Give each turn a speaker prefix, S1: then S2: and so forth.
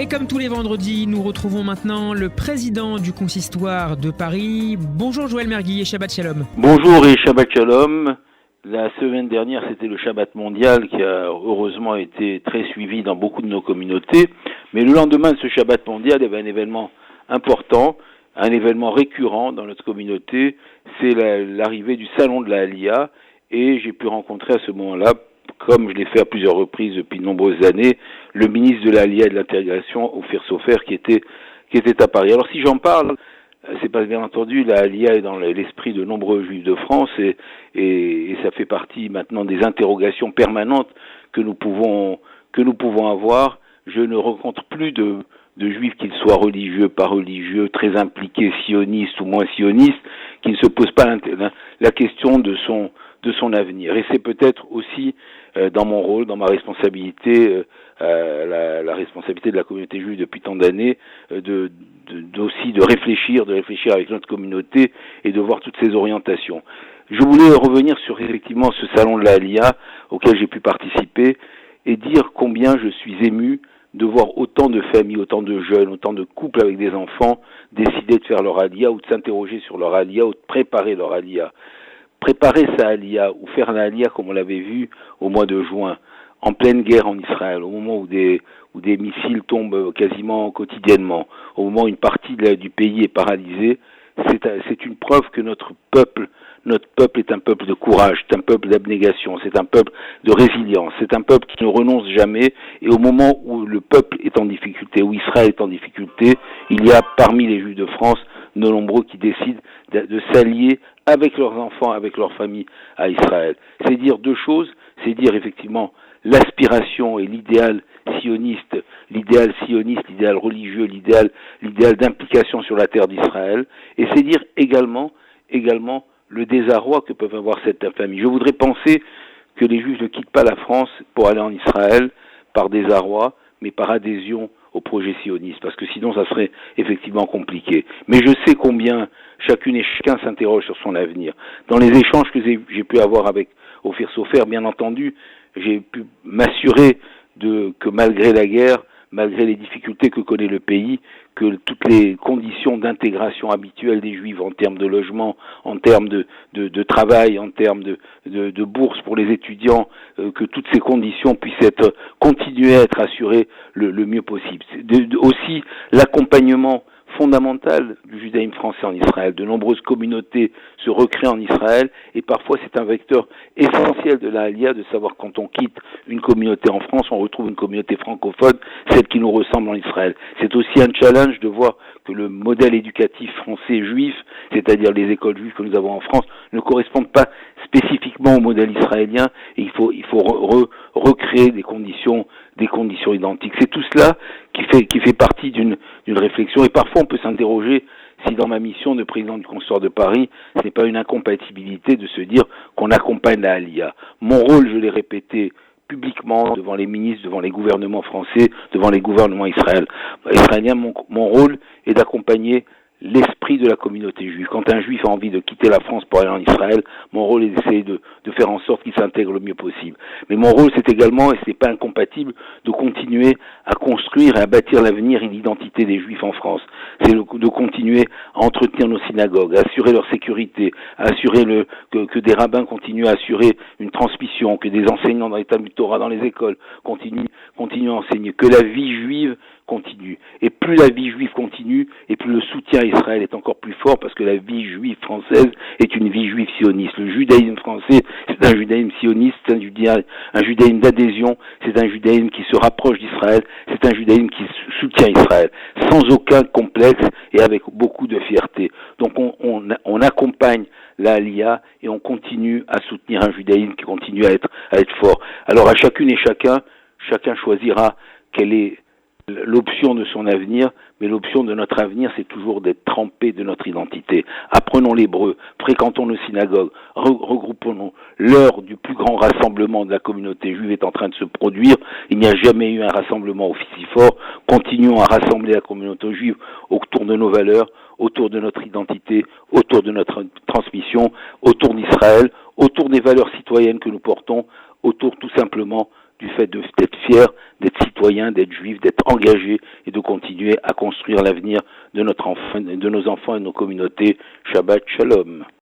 S1: Et comme tous les vendredis, nous retrouvons maintenant le président du consistoire de Paris. Bonjour Joël Mergui et Shabbat Shalom.
S2: Bonjour et Shabbat Shalom. La semaine dernière, c'était le Shabbat mondial qui a heureusement été très suivi dans beaucoup de nos communautés. Mais le lendemain de ce Shabbat mondial, il y avait un événement important, un événement récurrent dans notre communauté. C'est l'arrivée du salon de la Aliyah. Et j'ai pu rencontrer à ce moment-là, comme je l'ai fait à plusieurs reprises depuis de nombreuses années, le ministre de la Aliyah et de l'intégration, Ophir Sofer, qui était à Paris. Alors si j'en parle, c'est parce bien entendu la Aliyah est dans l'esprit de nombreux juifs de France et ça fait partie maintenant des interrogations permanentes que nous pouvons avoir. Je ne rencontre plus de juifs, qu'ils soient religieux, pas religieux, très impliqués, sionistes ou moins sionistes, qui ne se posent pas la question de son avenir. Et c'est peut-être aussi dans mon rôle, dans ma responsabilité, la responsabilité de la communauté juive depuis tant d'années, aussi de réfléchir avec notre communauté et de voir toutes ces orientations. Je voulais revenir sur effectivement ce salon de la Aliyah auquel j'ai pu participer et dire combien je suis ému de voir autant de familles, autant de jeunes, autant de couples avec des enfants décider de faire leur Aliyah ou de s'interroger sur leur Aliyah ou de préparer leur Aliyah. Préparer sa Aliyah ou faire la Aliyah comme on l'avait vu au mois de juin, en pleine guerre en Israël, au moment où des missiles tombent quasiment quotidiennement, au moment où une partie du pays est paralysée, c'est une preuve que notre peuple est un peuple de courage, c'est un peuple d'abnégation, c'est un peuple de résilience, c'est un peuple qui ne renonce jamais. Et au moment où le peuple est en difficulté, où Israël est en difficulté, il y a parmi les Juifs de France de nombreux qui décident de s'allier avec leurs enfants, avec leurs familles à Israël. C'est dire deux choses, c'est dire effectivement l'aspiration et l'idéal sioniste, l'idéal religieux, l'idéal d'implication sur la terre d'Israël, et c'est dire également le désarroi que peuvent avoir cette famille. Je voudrais penser que les Juifs ne quittent pas la France pour aller en Israël par désarroi, mais par adhésion au projet sioniste, parce que sinon ça serait effectivement compliqué. Mais je sais combien chacune et chacun s'interroge sur son avenir. Dans les échanges que j'ai pu avoir avec Ophir Sofer, bien entendu, j'ai pu m'assurer que malgré la guerre, malgré les difficultés que connaît le pays, que toutes les conditions d'intégration habituelles des Juifs en termes de logement, en termes de travail, en termes de bourse pour les étudiants, que toutes ces conditions puissent continuer à être assurées le mieux possible. Aussi l'accompagnement fondamental du judaïsme français en Israël. De nombreuses communautés se recréent en Israël et parfois c'est un vecteur essentiel de la Aliyah de savoir quand on quitte une communauté en France, on retrouve une communauté francophone, celle qui nous ressemble en Israël. C'est aussi un challenge de voir que le modèle éducatif français juif, c'est-à-dire les écoles juives que nous avons en France, ne correspondent pas spécifiquement au modèle israélien et il faut recréer des conditions identiques. C'est tout cela qui fait partie d'une réflexion et parfois on peut s'interroger si dans ma mission de président du consistoire de Paris, ce n'est pas une incompatibilité de se dire qu'on accompagne la Aliyah. Mon rôle, je l'ai répété publiquement devant les ministres, devant les gouvernements français, devant les gouvernements israéliens, mon rôle est d'accompagner l'esprit de la communauté juive. Quand un juif a envie de quitter la France pour aller en Israël, mon rôle est d'essayer de faire en sorte qu'il s'intègre le mieux possible. Mais mon rôle, c'est également, et ce n'est pas incompatible, de continuer à construire et à bâtir l'avenir et l'identité des juifs en France. C'est de continuer à entretenir nos synagogues, à assurer leur sécurité, à assurer que des rabbins continuent à assurer une transmission, que des enseignants dans les Talmud Torah, dans les écoles, continuent à enseigner, que la vie juive continue. Et plus la vie juive continue, et plus le soutien à Israël est encore plus fort, parce que la vie juive française est une vie juive sioniste. Le judaïsme français, c'est un judaïsme sioniste, c'est un judaïsme d'adhésion, c'est un judaïsme qui se rapproche d'Israël, c'est un judaïsme qui soutient Israël, sans aucun complexe et avec beaucoup de fierté. Donc on accompagne la Aliyah et on continue à soutenir un judaïsme qui continue à être fort. Alors à chacune et chacun choisira quelle est l'option de son avenir, mais l'option de notre avenir, c'est toujours d'être trempé de notre identité. Apprenons l'hébreu, fréquentons nos synagogues, regroupons-nous. L'heure du plus grand rassemblement de la communauté juive est en train de se produire. Il n'y a jamais eu un rassemblement aussi fort. Continuons à rassembler la communauté juive autour de nos valeurs, autour de notre identité, autour de notre transmission, autour d'Israël, autour des valeurs citoyennes que nous portons, autour tout simplement du fait d'être fiers, d'être citoyens, d'être juifs, d'être engagés et de continuer à construire l'avenir de nos enfants et de nos communautés. Shabbat Shalom.